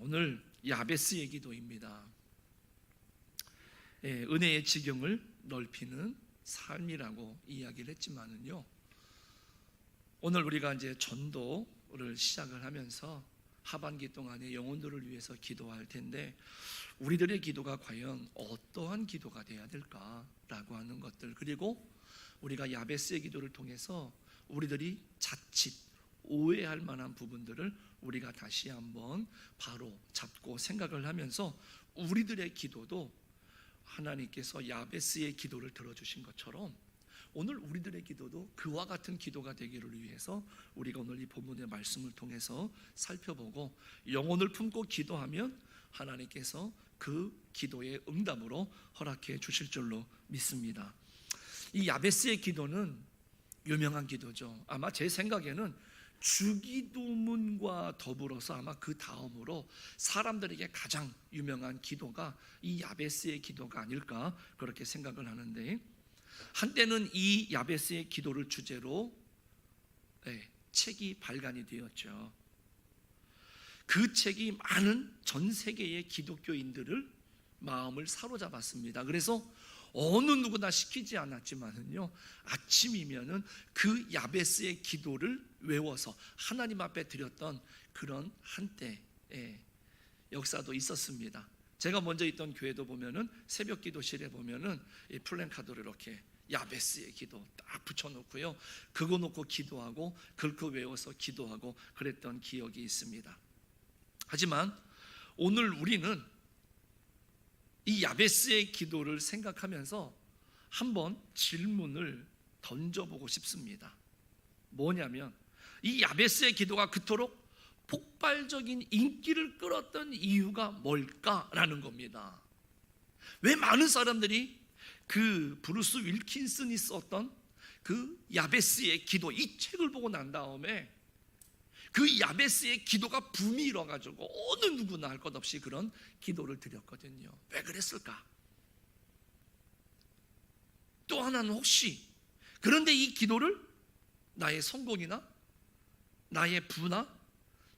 오늘 야베스의 기도입니다. 은혜의 지경을 넓히는 삶이라고 이야기를 했지만은요, 오늘 우리가 이제 전도를 시작을 하면서 하반기 동안에 영혼들을 위해서 기도할 텐데, 우리들의 기도가 과연 어떠한 기도가 돼야 될까라고 하는 것들, 그리고 우리가 야베스의 기도를 통해서 우리들이 자칫 오해할 만한 부분들을 우리가 다시 한번 바로 잡고 생각을 하면서, 우리들의 기도도 하나님께서 야베스의 기도를 들어주신 것처럼 오늘 우리들의 기도도 그와 같은 기도가 되기를 위해서 우리가 오늘 이 본문의 말씀을 통해서 살펴보고, 영혼을 품고 기도하면 하나님께서 그 기도의 응답으로 허락해 주실 줄로 믿습니다. 이 야베스의 기도는 유명한 기도죠. 아마 제 생각에는 주기도문과 더불어서 아마 그 다음으로 사람들에게 가장 유명한 기도가 이 야베스의 기도가 아닐까 그렇게 생각을 하는데, 한때는 이 야베스의 기도를 주제로 책이 발간이 되었죠. 그 책이 많은 전 세계의 기독교인들을 마음을 사로잡았습니다. 그래서 어느 누구나 시키지 않았지만은요, 아침이면은 그 야베스의 기도를 외워서 하나님 앞에 드렸던 그런 한때의 역사도 있었습니다. 제가 먼저 있던 교회도 보면은 새벽 기도실에 보면은 이 플랜카드를 이렇게 야베스의 기도 딱 붙여놓고요, 그거 놓고 기도하고 그거 외워서 기도하고 그랬던 기억이 있습니다. 하지만 오늘 우리는 이 야베스의 기도를 생각하면서 한번 질문을 던져보고 싶습니다. 뭐냐면, 이 야베스의 기도가 그토록 폭발적인 인기를 끌었던 이유가 뭘까라는 겁니다. 왜 많은 사람들이 그 브루스 윌킨슨이 썼던 그 야베스의 기도, 이 책을 보고 난 다음에 그 야베스의 기도가 붐이 일어가지고 어느 누구나 할 것 없이 그런 기도를 드렸거든요. 왜 그랬을까? 또 하나는 혹시 그런데 이 기도를 나의 성공이나 나의 부나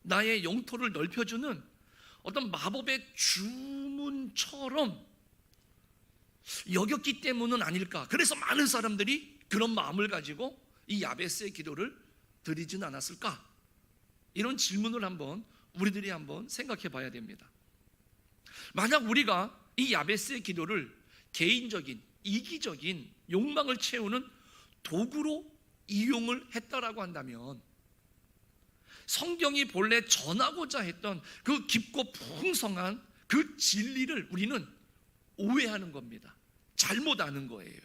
나의 영토를 넓혀주는 어떤 마법의 주문처럼 여겼기 때문은 아닐까? 그래서 많은 사람들이 그런 마음을 가지고 이 야베스의 기도를 드리진 않았을까? 이런 질문을 우리들이 한번 생각해 봐야 됩니다. 만약 우리가 이 야베스의 기도를 개인적인 이기적인 욕망을 채우는 도구로 이용을 했다라고 한다면, 성경이 본래 전하고자 했던 그 깊고 풍성한 그 진리를 우리는 오해하는 겁니다. 잘못 아는 거예요.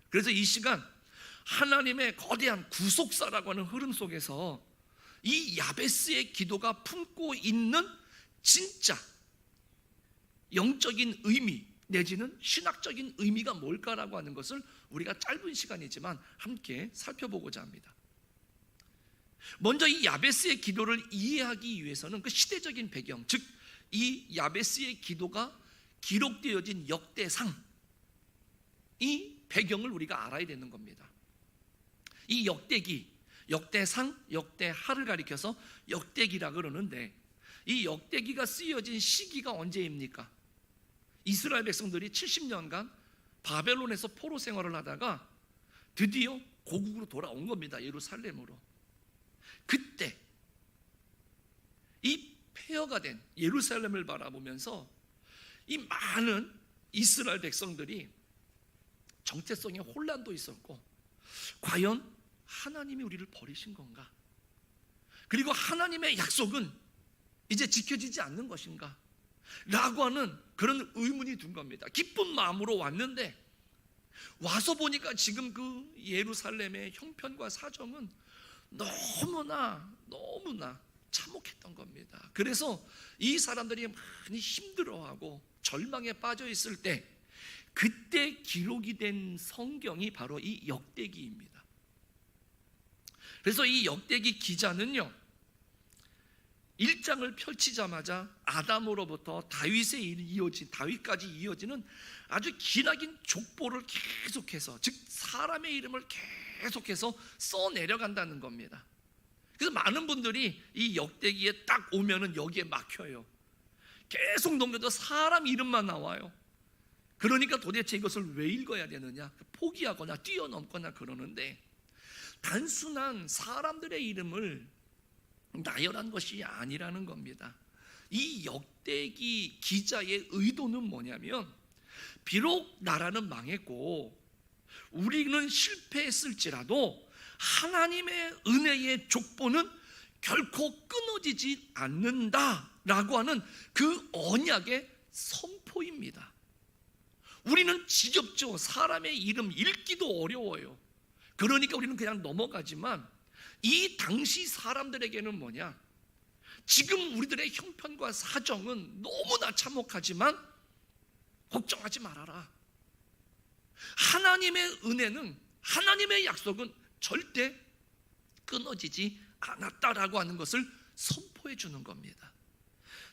그래서 이 시간 하나님의 거대한 구속사라고 하는 흐름 속에서 이 야베스의 기도가 품고 있는 진짜 영적인 의미 내지는 신학적인 의미가 뭘까라고 하는 것을 우리가 짧은 시간이지만 함께 살펴보고자 합니다. 먼저 이 야베스의 기도를 이해하기 위해서는 그 시대적인 배경, 즉 이 야베스의 기도가 기록되어진 역대상, 이 배경을 우리가 알아야 되는 겁니다. 이 역대기, 역대상, 역대하를 가리켜서 역대기라 그러는데, 이 역대기가 쓰여진 시기가 언제입니까? 이스라엘 백성들이 70년간 바벨론에서 포로 생활을 하다가 드디어 고국으로 돌아온 겁니다. 예루살렘으로. 그때 이 폐허가 된 예루살렘을 바라보면서 이 많은 이스라엘 백성들이 정체성의 혼란도 있었고, 과연 하나님이 우리를 버리신 건가? 그리고 하나님의 약속은 이제 지켜지지 않는 것인가? 라고 하는 그런 의문이 든 겁니다. 기쁜 마음으로 왔는데 와서 보니까 지금 그 예루살렘의 형편과 사정은 너무나 참혹했던 겁니다. 그래서 이 사람들이 많이 힘들어하고 절망에 빠져 있을 때, 그때 기록이 된 성경이 바로 이 역대기입니다. 그래서 이 역대기 기자는요, 1장을 펼치자마자 아담으로부터 다윗까지 이어지는 아주 기나긴 족보를 계속해서, 즉 사람의 이름을 계속해서 써 내려간다는 겁니다. 그래서 많은 분들이 이 역대기에 딱 오면은 여기에 막혀요. 계속 넘겨도 사람 이름만 나와요. 그러니까 도대체 이것을 왜 읽어야 되느냐, 포기하거나 뛰어넘거나 그러는데, 단순한 사람들의 이름을 나열한 것이 아니라는 겁니다. 이 역대기 기자의 의도는 뭐냐면, 비록 나라는 망했고 우리는 실패했을지라도 하나님의 은혜의 족보는 결코 끊어지지 않는다라고 하는 그 언약의 선포입니다. 우리는 지겹죠. 사람의 이름 읽기도 어려워요. 그러니까 우리는 그냥 넘어가지만, 이 당시 사람들에게는 뭐냐, 지금 우리들의 형편과 사정은 너무나 참혹하지만 걱정하지 말아라. 하나님의 은혜는, 하나님의 약속은 절대 끊어지지 않았다라고 하는 것을 선포해 주는 겁니다.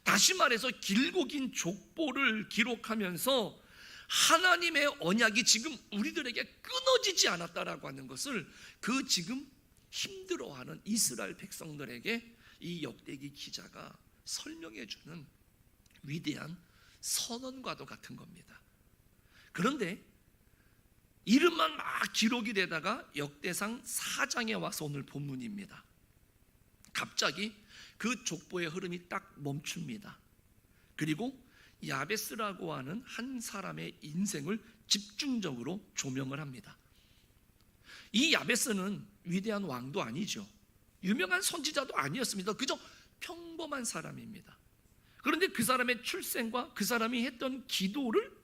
다시 말해서 길고 긴 족보를 기록하면서 하나님의 언약이 지금 우리들에게 끊어지지 않았다라고 하는 것을 그 지금 힘들어하는 이스라엘 백성들에게 이 역대기 기자가 설명해 주는 위대한 선언과도 같은 겁니다. 그런데 이름만 막 기록이 되다가 역대상 4장에 와서 오늘 본문입니다. 갑자기 그 족보의 흐름이 딱 멈춥니다. 그리고 야베스라고 하는 한 사람의 인생을 집중적으로 조명을 합니다. 이 야베스는 위대한 왕도 아니죠. 유명한 선지자도 아니었습니다. 그저 평범한 사람입니다. 그런데 그 사람의 출생과 그 사람이 했던 기도를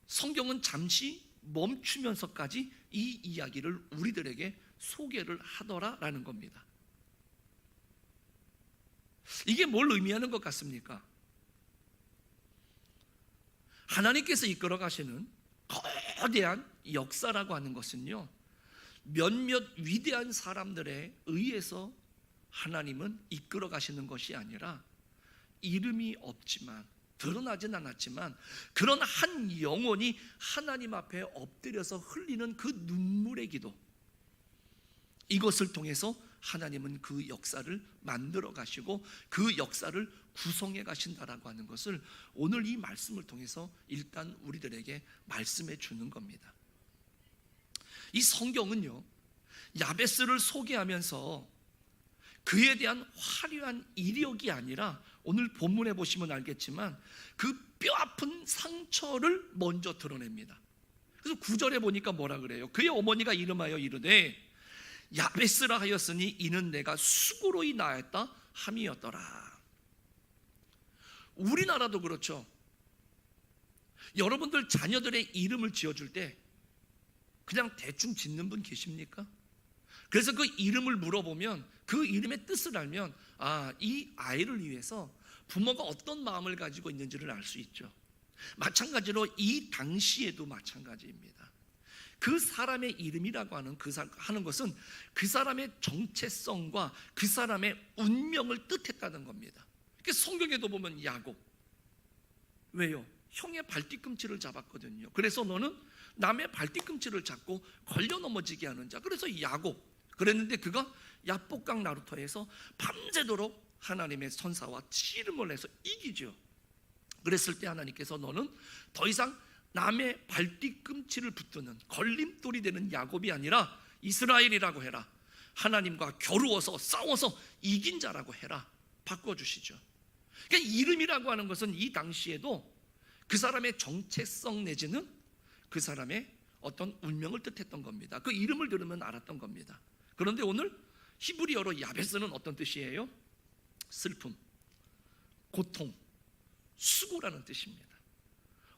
성경은 잠시 멈추면서까지 이 이야기를 우리들에게 소개를 하더라라는 겁니다. 이게 뭘 의미하는 것 같습니까? 하나님께서 이끌어 가시는 거대한 역사라고 하는 것은요, 몇몇 위대한 사람들에 의해서 하나님은 이끌어 가시는 것이 아니라, 이름이 없지만, 드러나진 않았지만 그런 한 영혼이 하나님 앞에 엎드려서 흘리는 그 눈물의 기도, 이것을 통해서 하나님은 그 역사를 만들어 가시고 그 역사를 구성해 가신다라고 하는 것을 오늘 이 말씀을 통해서 일단 우리들에게 말씀해 주는 겁니다. 이 성경은요, 야베스를 소개하면서 그에 대한 화려한 이력이 아니라, 오늘 본문에 보시면 알겠지만 그 뼈아픈 상처를 먼저 드러냅니다. 그래서 9절에 보니까 뭐라 그래요? 그의 어머니가 이름하여 이르되 야베스라 하였으니 이는 내가 수고로 인하였다 함이었더라. 우리나라도 그렇죠. 여러분들 자녀들의 이름을 지어줄 때 그냥 대충 짓는 분 계십니까? 그래서 그 이름을 물어보면 그 이름의 뜻을 알면, 이 아이를 위해서 부모가 어떤 마음을 가지고 있는지를 알 수 있죠. 마찬가지로 이 당시에도 마찬가지입니다. 그 사람의 이름이라고 하는 것은 그 사람의 정체성과 그 사람의 운명을 뜻했다는 겁니다. 성경에도 보면 야곱, 왜요? 형의 발뒤꿈치를 잡았거든요. 그래서 너는 남의 발뒤꿈치를 잡고 걸려 넘어지게 하는 자, 그래서 야곱 그랬는데, 그가 야복강 나루터에서 밤새도록 하나님의 선사와 씨름을 해서 이기죠. 그랬을 때 하나님께서 너는 더 이상 남의 발뒤꿈치를 붙드는 걸림돌이 되는 야곱이 아니라 이스라엘이라고 해라. 하나님과 겨루어서 싸워서 이긴 자라고 해라. 바꿔주시죠. 그러니까 이름이라고 하는 것은 이 당시에도 그 사람의 정체성 내지는 그 사람의 어떤 운명을 뜻했던 겁니다. 그 이름을 들으면 알았던 겁니다. 그런데 오늘 히브리어로 야베스는 어떤 뜻이에요? 슬픔, 고통, 수고라는 뜻입니다.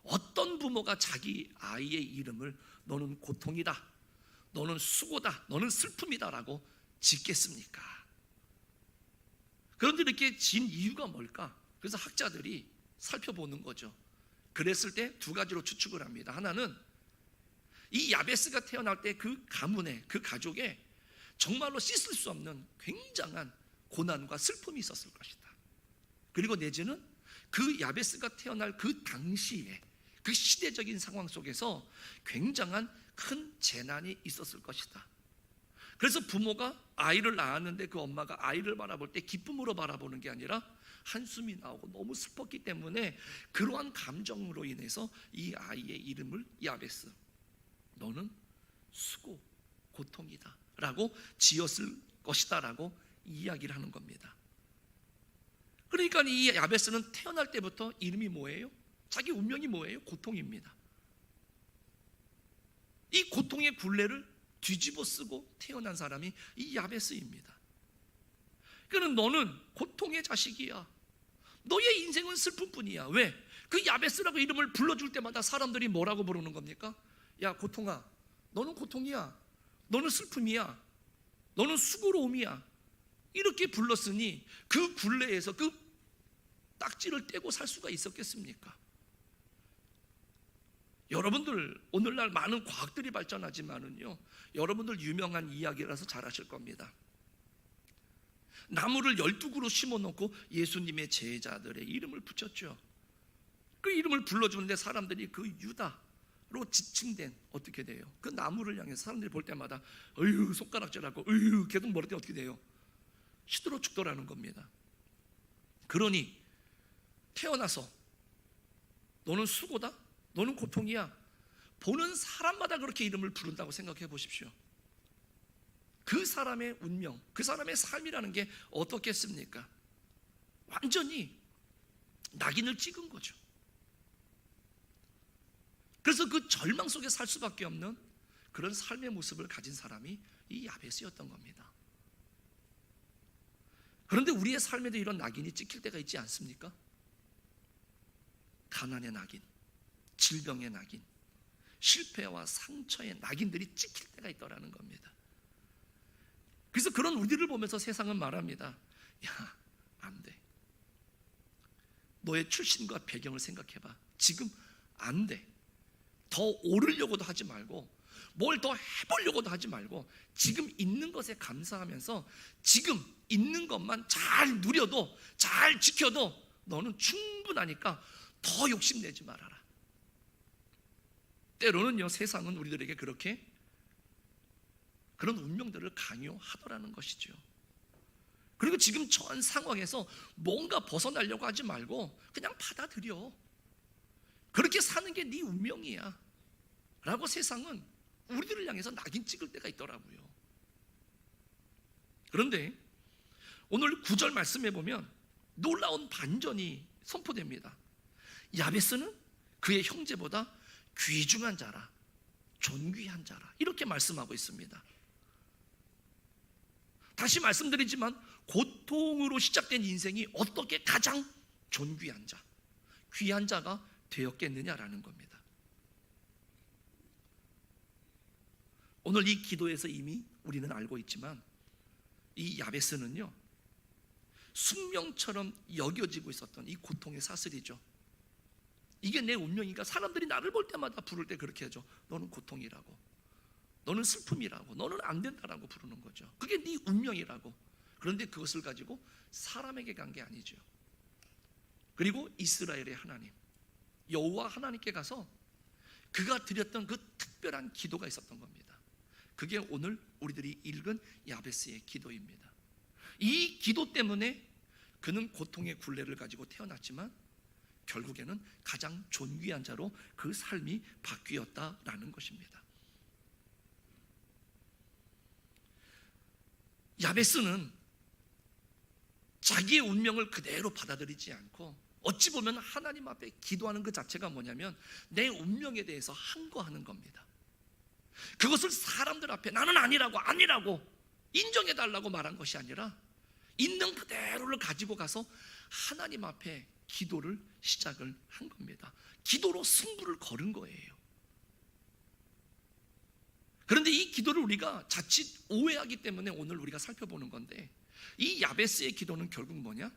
어떤 부모가 자기 아이의 이름을 너는 고통이다, 너는 수고다, 너는 슬픔이다 라고 짓겠습니까? 그런데 이렇게 진 이유가 뭘까? 그래서 학자들이 살펴보는 거죠. 그랬을 때 두 가지로 추측을 합니다. 하나는 이 야베스가 태어날 때 그 가문에, 그 가족에 정말로 씻을 수 없는 굉장한 고난과 슬픔이 있었을 것이다. 그리고 내지는 그 야베스가 태어날 그 당시에 그 시대적인 상황 속에서 굉장한 큰 재난이 있었을 것이다. 그래서 부모가 아이를 낳았는데 그 엄마가 아이를 바라볼 때 기쁨으로 바라보는 게 아니라 한숨이 나오고 너무 슬펐기 때문에 그러한 감정으로 인해서 이 아이의 이름을 야베스, 너는 수고, 고통이다 라고 지었을 것이다 라고 이야기를 하는 겁니다. 그러니까 이 야베스는 태어날 때부터 이름이 뭐예요? 자기 운명이 뭐예요? 고통입니다. 이 고통의 굴레를 뒤집어 쓰고 태어난 사람이 이 야베스입니다. 그러는 너는 고통의 자식이야. 너의 인생은 슬픔뿐이야. 왜? 그 야베스라고 이름을 불러줄 때마다 사람들이 뭐라고 부르는 겁니까? 야 고통아, 너는 고통이야. 너는 슬픔이야. 너는 수고로움이야. 이렇게 불렀으니 그 굴레에서 그 딱지를 떼고 살 수가 있었겠습니까? 여러분들 오늘날 많은 과학들이 발전하지만은요, 여러분들 유명한 이야기라서 잘 아실 겁니다. 나무를 12그루 심어놓고 예수님의 제자들의 이름을 붙였죠. 그 이름을 불러주는데 사람들이 그 유다로 지칭된, 어떻게 돼요? 그 나무를 향해서 사람들이 볼 때마다 어휴 손가락질하고 어휴 계속 멀을 때 어떻게 돼요? 시들어 죽더라는 겁니다. 그러니 태어나서 너는 수고다? 너는 고통이야. 보는 사람마다 그렇게 이름을 부른다고 생각해 보십시오. 그 사람의 운명, 그 사람의 삶이라는 게 어떻겠습니까? 완전히 낙인을 찍은 거죠. 그래서 그 절망 속에 살 수밖에 없는 그런 삶의 모습을 가진 사람이 이 야베스였던 겁니다. 그런데 우리의 삶에도 이런 낙인이 찍힐 때가 있지 않습니까? 가난의 낙인, 질병의 낙인, 실패와 상처의 낙인들이 찍힐 때가 있더라는 겁니다. 그래서 그런 우리를 보면서 세상은 말합니다. 야, 안 돼. 너의 출신과 배경을 생각해봐. 지금 안 돼. 더 오르려고도 하지 말고 뭘 더 해보려고도 하지 말고 지금 있는 것에 감사하면서 지금 있는 것만 잘 누려도, 잘 지켜도 너는 충분하니까 더 욕심내지 말아라. 때로는요, 세상은 우리들에게 그렇게 그런 운명들을 강요하더라는 것이죠. 그리고 지금 전 상황에서 뭔가 벗어나려고 하지 말고 그냥 받아들여. 그렇게 사는 게 네 운명이야 라고 세상은 우리들을 향해서 낙인 찍을 때가 있더라고요. 그런데 오늘 9절 말씀해 보면 놀라운 반전이 선포됩니다. 야베스는 그의 형제보다 귀중한 자라, 존귀한 자라, 이렇게 말씀하고 있습니다. 다시 말씀드리지만 고통으로 시작된 인생이 어떻게 가장 존귀한 자, 귀한 자가 되었겠느냐라는 겁니다. 오늘 이 기도에서 이미 우리는 알고 있지만 이 야베스는요, 숙명처럼 여겨지고 있었던 이 고통의 사슬이죠. 이게 내 운명이니까 사람들이 나를 볼 때마다 부를 때 그렇게 하죠. 너는 고통이라고, 너는 슬픔이라고, 너는 안 된다라고 부르는 거죠. 그게 네 운명이라고. 그런데 그것을 가지고 사람에게 간 게 아니죠. 그리고 이스라엘의 하나님, 여호와 하나님께 가서 그가 드렸던 그 특별한 기도가 있었던 겁니다. 그게 오늘 우리들이 읽은 야베스의 기도입니다. 이 기도 때문에 그는 고통의 굴레를 가지고 태어났지만 결국에는 가장 존귀한 자로 그 삶이 바뀌었다라는 것입니다. 야베스는 자기의 운명을 그대로 받아들이지 않고 어찌 보면 하나님 앞에 기도하는 그 자체가 뭐냐면 내 운명에 대해서 항거하는 겁니다. 그것을 사람들 앞에 나는 아니라고 인정해달라고 말한 것이 아니라 있는 그대로를 가지고 가서 하나님 앞에 기도를 시작을 한 겁니다. 기도로 승부를 걸은 거예요. 그런데 이 기도를 우리가 자칫 오해하기 때문에 오늘 우리가 살펴보는 건데, 이 야베스의 기도는 결국 뭐냐?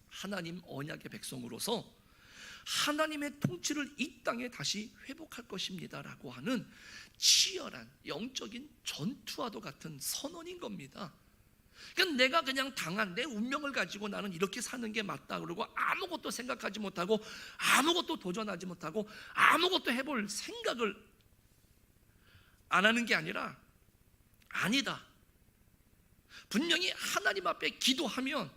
하나님 언약의 백성으로서 하나님의 통치를 이 땅에 다시 회복할 것입니다 라고 하는 치열한 영적인 전투와도 같은 선언인 겁니다. 그러니까 내가 그냥 당한 내 운명을 가지고 나는 이렇게 사는 게 맞다 그러고 아무것도 생각하지 못하고 아무것도 도전하지 못하고 아무것도 해볼 생각을 안 하는 게 아니라, 아니다, 분명히 하나님 앞에 기도하면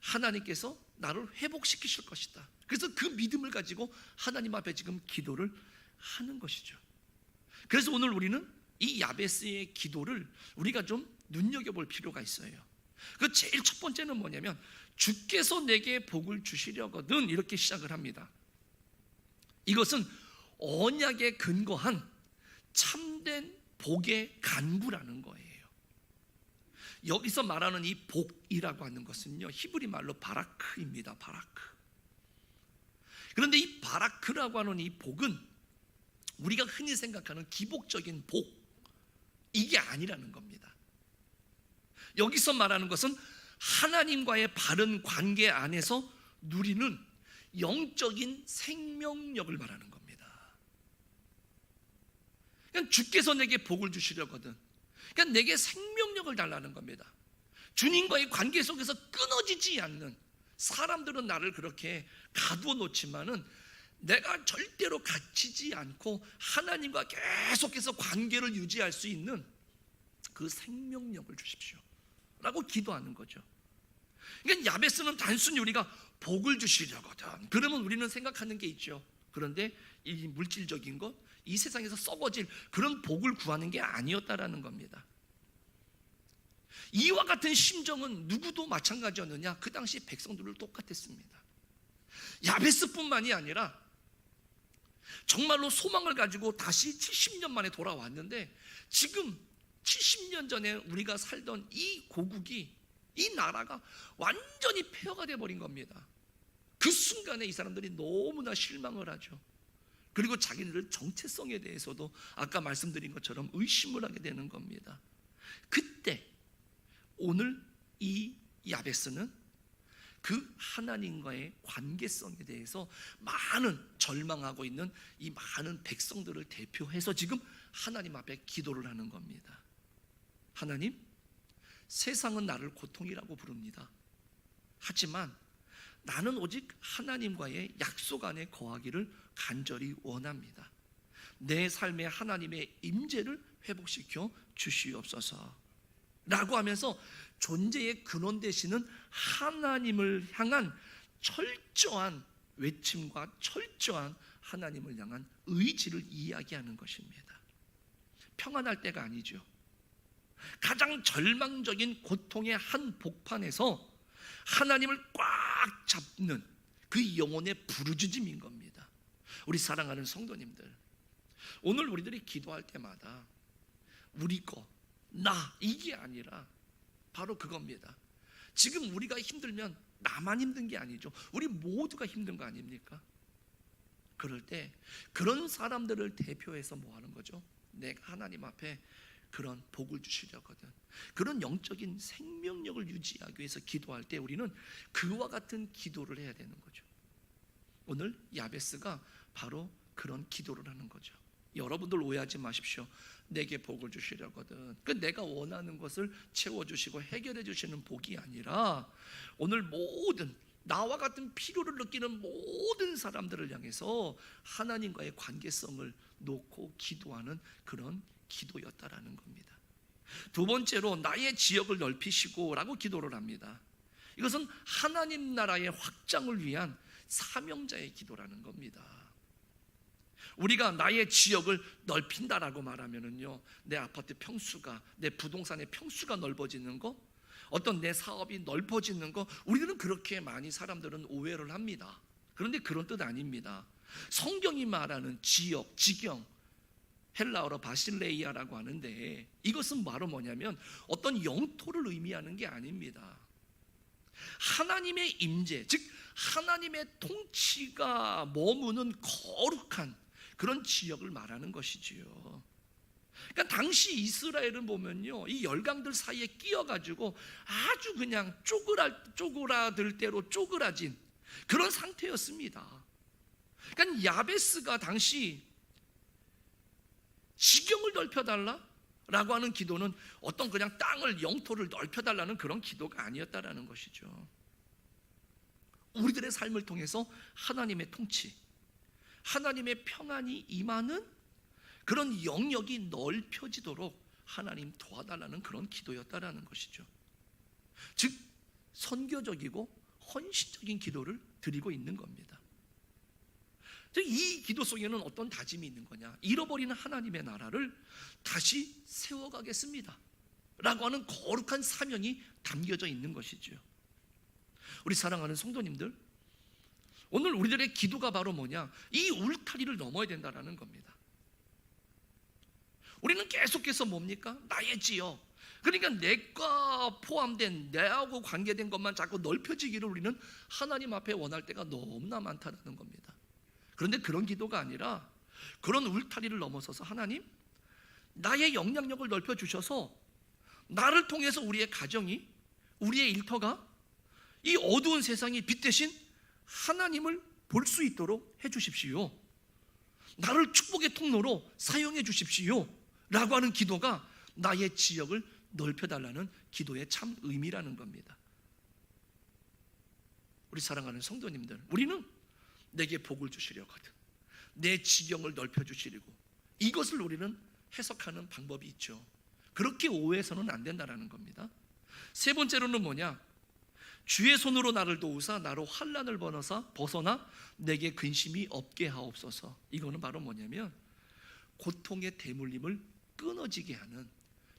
하나님께서 나를 회복시키실 것이다. 그래서 그 믿음을 가지고 하나님 앞에 지금 기도를 하는 것이죠. 그래서 오늘 우리는 이 야베스의 기도를 우리가 좀 눈여겨볼 필요가 있어요. 그 제일 첫 번째는 뭐냐면 주께서 내게 복을 주시려거든, 이렇게 시작을 합니다. 이것은 언약에 근거한 참된 복의 간구라는 거예요. 여기서 말하는 이 복이라고 하는 것은요, 히브리 말로 바라크입니다. 바라크. 그런데 이 바라크라고 하는 이 복은 우리가 흔히 생각하는 기복적인 복, 이게 아니라는 겁니다. 여기서 말하는 것은 하나님과의 바른 관계 안에서 누리는 영적인 생명력을 말하는 겁니다. 그러니까 주께서 내게 복을 주시려거든, 그러니까 내게 생명력을 달라는 겁니다. 주님과의 관계 속에서 끊어지지 않는, 사람들은 나를 그렇게 가두어 놓지만은 내가 절대로 갇히지 않고 하나님과 계속해서 관계를 유지할 수 있는 그 생명력을 주십시오 라고 기도하는 거죠. 그러니까 야베스는 단순히 우리가 복을 주시려거든, 그러면 우리는 생각하는 게 있죠. 그런데 이 물질적인 것, 이 세상에서 썩어질 그런 복을 구하는 게 아니었다라는 겁니다. 이와 같은 심정은 누구도 마찬가지였느냐? 그 당시 백성들도 똑같았습니다. 야베스뿐만이 아니라 정말로 소망을 가지고 다시 70년 만에 돌아왔는데, 지금 70년 전에 우리가 살던 이 고국이, 이 나라가 완전히 폐허가 되어버린 겁니다. 그 순간에 이 사람들이 너무나 실망을 하죠. 그리고 자기들 정체성에 대해서도 아까 말씀드린 것처럼 의심을 하게 되는 겁니다. 그때 오늘 이 야베스는 그 하나님과의 관계성에 대해서 많은 절망하고 있는 이 많은 백성들을 대표해서 지금 하나님 앞에 기도를 하는 겁니다. 하나님, 세상은 나를 고통이라고 부릅니다. 하지만 나는 오직 하나님과의 약속 안에 거하기를 간절히 원합니다. 내 삶에 하나님의 임재를 회복시켜 주시옵소서 라고 하면서 존재의 근원 되시는 하나님을 향한 철저한 외침과 철저한 하나님을 향한 의지를 이야기하는 것입니다. 평안할 때가 아니죠. 가장 절망적인 고통의 한 복판에서 하나님을 꽉 잡는 그 영혼의 부르짖음인 겁니다. 우리 사랑하는 성도님들, 오늘 우리들이 기도할 때마다 우리 거, 나, 이게 아니라 바로 그겁니다. 지금 우리가 힘들면 나만 힘든 게 아니죠. 우리 모두가 힘든 거 아닙니까? 그럴 때 그런 사람들을 대표해서 뭐 하는 거죠? 내가 하나님 앞에 그런 복을 주시려거든, 그런 영적인 생명력을 유지하기 위해서 기도할 때 우리는 그와 같은 기도를 해야 되는 거죠. 오늘 야베스가 바로 그런 기도를 하는 거죠. 여러분들 오해하지 마십시오. 내게 복을 주시려거든, 그 내가 원하는 것을 채워주시고 해결해 주시는 복이 아니라 오늘 모든 나와 같은 필요를 느끼는 모든 사람들을 향해서 하나님과의 관계성을 놓고 기도하는 그런 기도였다라는 겁니다. 두 번째로 나의 지역을 넓히시고 라고 기도를 합니다. 이것은 하나님 나라의 확장을 위한 사명자의 기도라는 겁니다. 우리가 나의 지역을 넓힌다라고 말하면은요, 내 아파트 평수가, 내 부동산의 평수가 넓어지는 거, 어떤 내 사업이 넓어지는 거, 우리들은 그렇게 많이 사람들은 오해를 합니다. 그런데 그런 뜻 아닙니다. 성경이 말하는 지역, 지경, 헬라어로 바실레이아라고 하는데 이것은 바로 뭐냐면 어떤 영토를 의미하는 게 아닙니다. 하나님의 임재, 즉 하나님의 통치가 머무는 거룩한 그런 지역을 말하는 것이지요. 그러니까 당시 이스라엘은 보면요, 이 열강들 사이에 끼어가지고 아주 그냥 쪼그라들 대로 쪼그라진 그런 상태였습니다. 그러니까 야베스가 당시 지경을 넓혀달라라고 하는 기도는 어떤 그냥 땅을, 영토를 넓혀달라는 그런 기도가 아니었다라는 것이죠. 우리들의 삶을 통해서 하나님의 통치, 하나님의 평안이 임하는 그런 영역이 넓혀지도록 하나님 도와달라는 그런 기도였다라는 것이죠. 즉 선교적이고 헌신적인 기도를 드리고 있는 겁니다. 즉 이 기도 속에는 어떤 다짐이 있는 거냐? 잃어버리는 하나님의 나라를 다시 세워가겠습니다 라고 하는 거룩한 사명이 담겨져 있는 것이죠. 우리 사랑하는 성도님들, 오늘 우리들의 기도가 바로 뭐냐? 이 울타리를 넘어야 된다는 겁니다. 우리는 계속해서 뭡니까? 나의 지역, 그러니까 내가 포함된, 내하고 관계된 것만 자꾸 넓혀지기를 우리는 하나님 앞에 원할 때가 너무나 많다는 겁니다. 그런데 그런 기도가 아니라 그런 울타리를 넘어서서 하나님, 나의 영향력을 넓혀주셔서 나를 통해서 우리의 가정이, 우리의 일터가 이 어두운 세상의 빛 대신 하나님을 볼 수 있도록 해주십시오. 나를 축복의 통로로 사용해 주십시오 라고 하는 기도가 나의 지역을 넓혀달라는 기도의 참 의미라는 겁니다. 우리 사랑하는 성도님들, 우리는 내게 복을 주시려거든, 내 지경을 넓혀주시려고, 이것을 우리는 해석하는 방법이 있죠. 그렇게 오해해서는 안 된다는 겁니다. 세 번째로는 뭐냐? 주의 손으로 나를 도우사 나로 환난을 벗어나 내게 근심이 없게 하옵소서. 이거는 바로 뭐냐면 고통의 대물림을 끊어지게 하는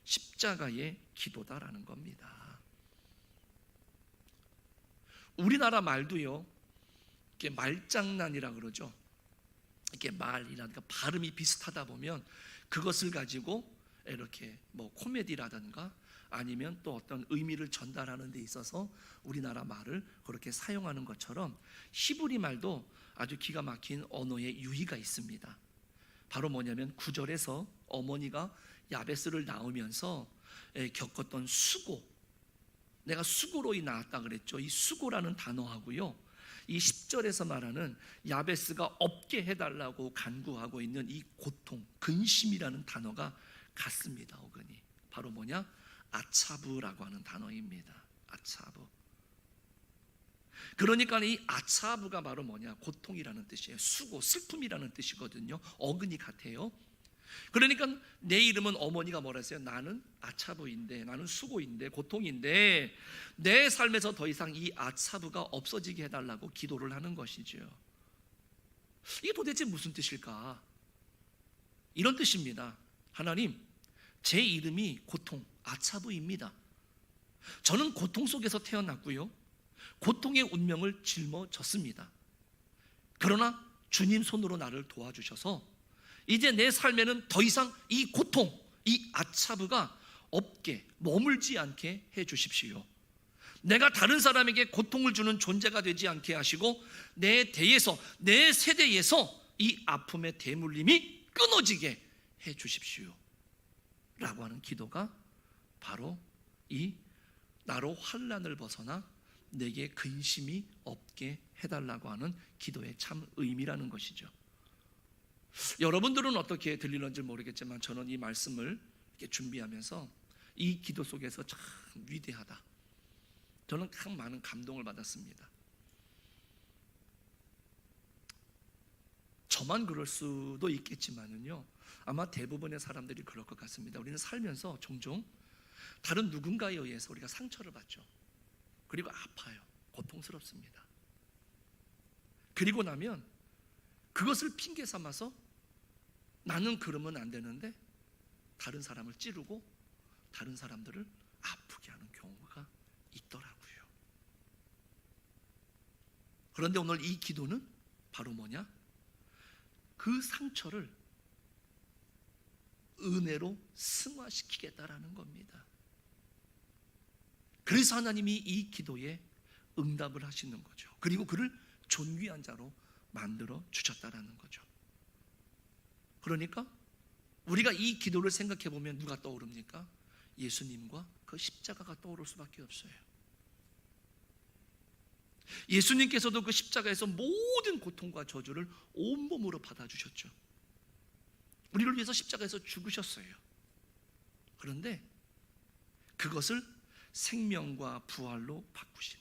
십자가의 기도다라는 겁니다. 우리나라 말도요, 이렇게 말장난이라 그러죠. 이렇게 말이라든가 발음이 비슷하다 보면 그것을 가지고 이렇게 뭐 코미디라든가 아니면 또 어떤 의미를 전달하는 데 있어서 우리나라 말을 그렇게 사용하는 것처럼 히브리 말도 아주 기가 막힌 언어의 유희가 있습니다. 바로 뭐냐면 9절에서 어머니가 야베스를 낳으면서 겪었던 수고, 내가 수고로 낳았다 그랬죠. 이 수고라는 단어하고요, 이 10절에서 말하는 야베스가 없게 해달라고 간구하고 있는 이 고통, 근심이라는 단어가 같습니다. 어근이 바로 뭐냐? 아차브라고 하는 단어입니다. 아차브. 그러니까 이 아차브가 바로 뭐냐? 고통이라는 뜻이에요. 수고, 슬픔이라는 뜻이거든요. 어근이 같아요. 그러니까 내 이름은 어머니가 뭐라 했어요? 나는 아차브인데, 나는 수고인데, 고통인데 내 삶에서 더 이상 이 아차브가 없어지게 해달라고 기도를 하는 것이죠. 이게 도대체 무슨 뜻일까? 이런 뜻입니다. 하나님, 제 이름이 고통, 아차브입니다. 저는 고통 속에서 태어났고요, 고통의 운명을 짊어졌습니다. 그러나 주님 손으로 나를 도와주셔서 이제 내 삶에는 더 이상 이 고통, 이 아차브가 없게, 머물지 않게 해주십시오. 내가 다른 사람에게 고통을 주는 존재가 되지 않게 하시고 내 대에서, 내 세대에서 이 아픔의 대물림이 끊어지게 해주십시오 라고 하는 기도가 바로 이 나로 환난을 벗어나 내게 근심이 없게 해달라고 하는 기도의 참 의미라는 것이죠. 여러분들은 어떻게 들리는지 모르겠지만 저는 이 말씀을 이렇게 준비하면서 이 기도 속에서 참 위대하다, 저는 참 많은 감동을 받았습니다. 저만 그럴 수도 있겠지만은요, 아마 대부분의 사람들이 그럴 것 같습니다. 우리는 살면서 종종 다른 누군가에 의해서 우리가 상처를 받죠. 그리고 아파요. 고통스럽습니다. 그리고 나면 그것을 핑계 삼아서 나는 그러면 안 되는데 다른 사람을 찌르고 다른 사람들을 아프게 하는 경우가 있더라고요. 그런데 오늘 이 기도는 바로 뭐냐? 그 상처를 은혜로 승화시키겠다라는 겁니다. 그래서 하나님이 이 기도에 응답을 하시는 거죠. 그리고 그를 존귀한 자로 만들어 주셨다라는 거죠. 그러니까 우리가 이 기도를 생각해 보면 누가 떠오릅니까? 예수님과 그 십자가가 떠오를 수밖에 없어요. 예수님께서도 그 십자가에서 모든 고통과 저주를 온몸으로 받아주셨죠. 우리를 위해서 십자가에서 죽으셨어요. 그런데 그것을 생명과 부활로 바꾸신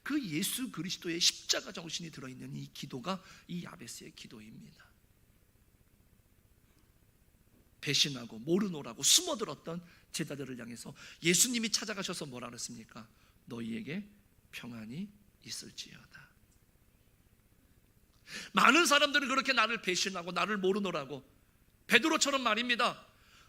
그 예수 그리스도의 십자가 정신이 들어있는 이 기도가 이 야베스의 기도입니다. 배신하고 모르노라고 숨어들었던 제자들을 향해서 예수님이 찾아가셔서 뭐라 그랬습니까? 너희에게 평안이 있을지어다. 많은 사람들은 그렇게 나를 배신하고 나를 모르노라고, 베드로처럼 말입니다.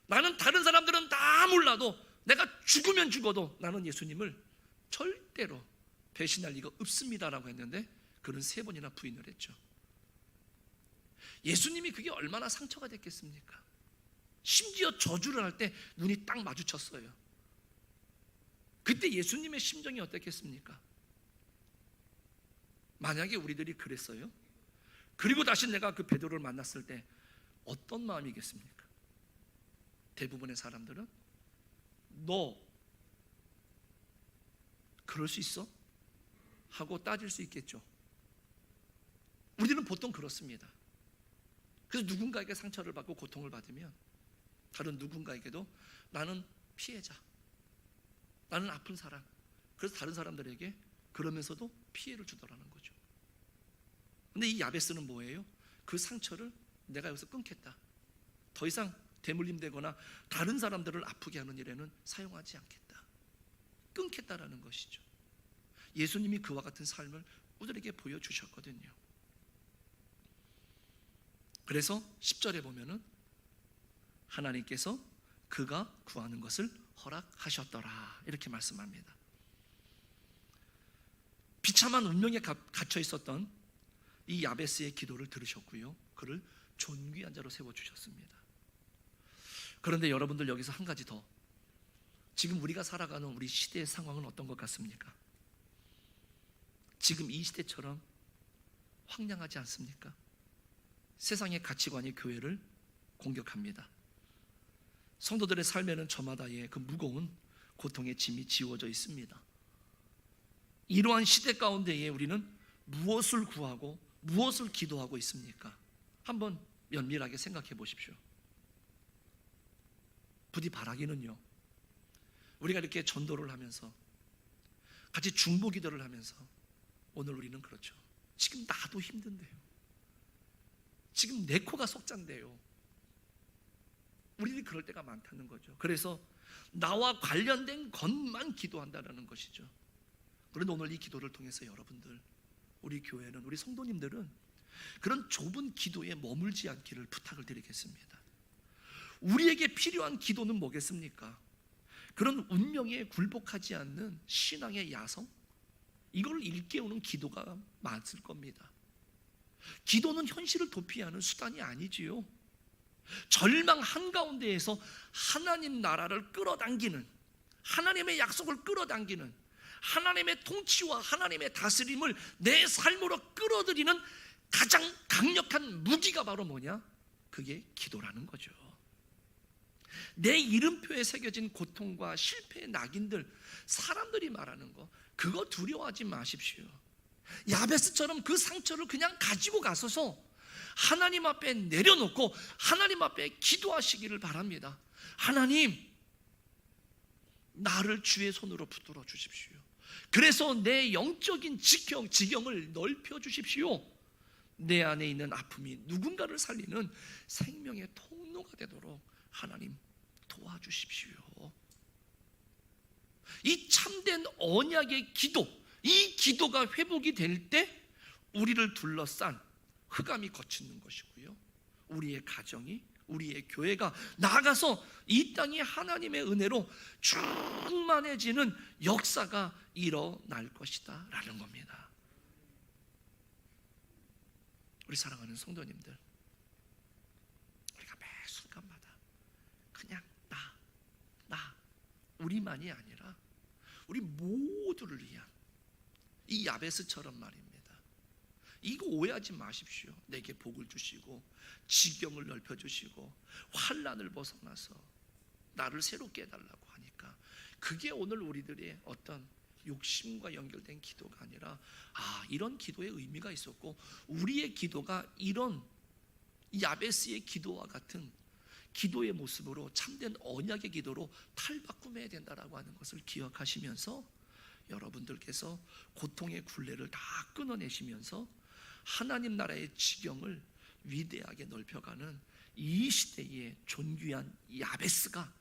나는 다른 사람들은 다 몰라도 내가 죽으면 죽어도 나는 예수님을 절대로 배신할 리가 없습니다라고 했는데 그는 3번이나 부인을 했죠. 예수님이 그게 얼마나 상처가 됐겠습니까? 심지어 저주를 할 때 눈이 딱 마주쳤어요. 그때 예수님의 심정이 어땠겠습니까? 만약에 우리들이 그랬어요? 그리고 다시 내가 그 베드로를 만났을 때 어떤 마음이겠습니까? 대부분의 사람들은 너 그럴 수 있어? 하고 따질 수 있겠죠. 우리는 보통 그렇습니다. 그래서 누군가에게 상처를 받고 고통을 받으면 다른 누군가에게도 나는 피해자, 나는 아픈 사람, 그래서 다른 사람들에게 그러면서도 피해를 주더라는 거죠. 근데 이 야베스는 뭐예요? 그 상처를 내가 여기서 끊겠다, 더 이상 대물림되거나 다른 사람들을 아프게 하는 일에는 사용하지 않겠다, 끊겠다라는 것이죠. 예수님이 그와 같은 삶을 우리에게 보여주셨거든요. 그래서 10절에 보면은 하나님께서 그가 구하는 것을 허락하셨더라 이렇게 말씀합니다. 비참한 운명에 갇혀 있었던 이 야베스의 기도를 들으셨고요, 그를 존귀한 자로 세워주셨습니다. 그런데 여러분들 여기서 한 가지 더, 지금 우리가 살아가는 우리 시대의 상황은 어떤 것 같습니까? 지금 이 시대처럼 황량하지 않습니까? 세상의 가치관이 교회를 공격합니다. 성도들의 삶에는 저마다의 그 무거운 고통의 짐이 지워져 있습니다. 이러한 시대 가운데에 우리는 무엇을 구하고 무엇을 기도하고 있습니까? 한번 면밀하게 생각해 보십시오. 부디 바라기는요, 우리가 이렇게 전도를 하면서 같이 중보 기도를 하면서 오늘 우리는 그렇죠. 지금 나도 힘든데요, 지금 내 코가 속잔데요. 우리는 그럴 때가 많다는 거죠. 그래서 나와 관련된 것만 기도한다는 것이죠. 그런데 오늘 이 기도를 통해서 여러분들, 우리 교회는, 우리 성도님들은 그런 좁은 기도에 머물지 않기를 부탁을 드리겠습니다. 우리에게 필요한 기도는 뭐겠습니까? 그런 운명에 굴복하지 않는 신앙의 야성, 이걸 일깨우는 기도가 많을 겁니다. 기도는 현실을 도피하는 수단이 아니지요. 절망 한가운데에서 하나님 나라를 끌어당기는, 하나님의 약속을 끌어당기는, 하나님의 통치와 하나님의 다스림을 내 삶으로 끌어들이는 가장 강력한 무기가 바로 뭐냐? 그게 기도라는 거죠. 내 이름표에 새겨진 고통과 실패의 낙인들, 사람들이 말하는 거, 그거 두려워하지 마십시오. 야베스처럼 그 상처를 그냥 가지고 가서서 하나님 앞에 내려놓고 하나님 앞에 기도하시기를 바랍니다. 하나님, 나를 주의 손으로 붙들어 주십시오. 그래서 내 영적인 지경을 넓혀 주십시오. 내 안에 있는 아픔이 누군가를 살리는 생명의 통로가 되도록 하나님 도와주십시오. 이 참된 언약의 기도, 이 기도가 회복이 될 때 우리를 둘러싼 흑암이 거치는 것이고요, 우리의 가정이, 우리의 교회가 나아가서 이 땅이 하나님의 은혜로 충만해지는 역사가 일어날 것이다 라는 겁니다. 우리 사랑하는 성도님들, 우리가 매 순간마다 그냥 나 우리만이 아니라 우리 모두를 위한 이 야베스처럼 말입니다. 이거 오해하지 마십시오. 내게 복을 주시고 지경을 넓혀주시고 환난을 벗어나서 나를 새롭게 해달라고 하니까 그게 오늘 우리들의 어떤 욕심과 연결된 기도가 아니라, 이런 기도의 의미가 있었고 우리의 기도가 이런 야베스의 기도와 같은 기도의 모습으로 참된 언약의 기도로 탈바꿈해야 된다라고 하는 것을 기억하시면서 여러분들께서 고통의 굴레를 다 끊어내시면서 하나님 나라의 지경을 위대하게 넓혀가는 이 시대의 존귀한 야베스가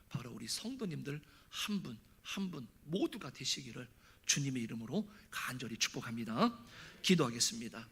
바로 우리 성도님들 한 분 한 분 모두가 되시기를 주님의 이름으로 간절히 축복합니다. 기도하겠습니다.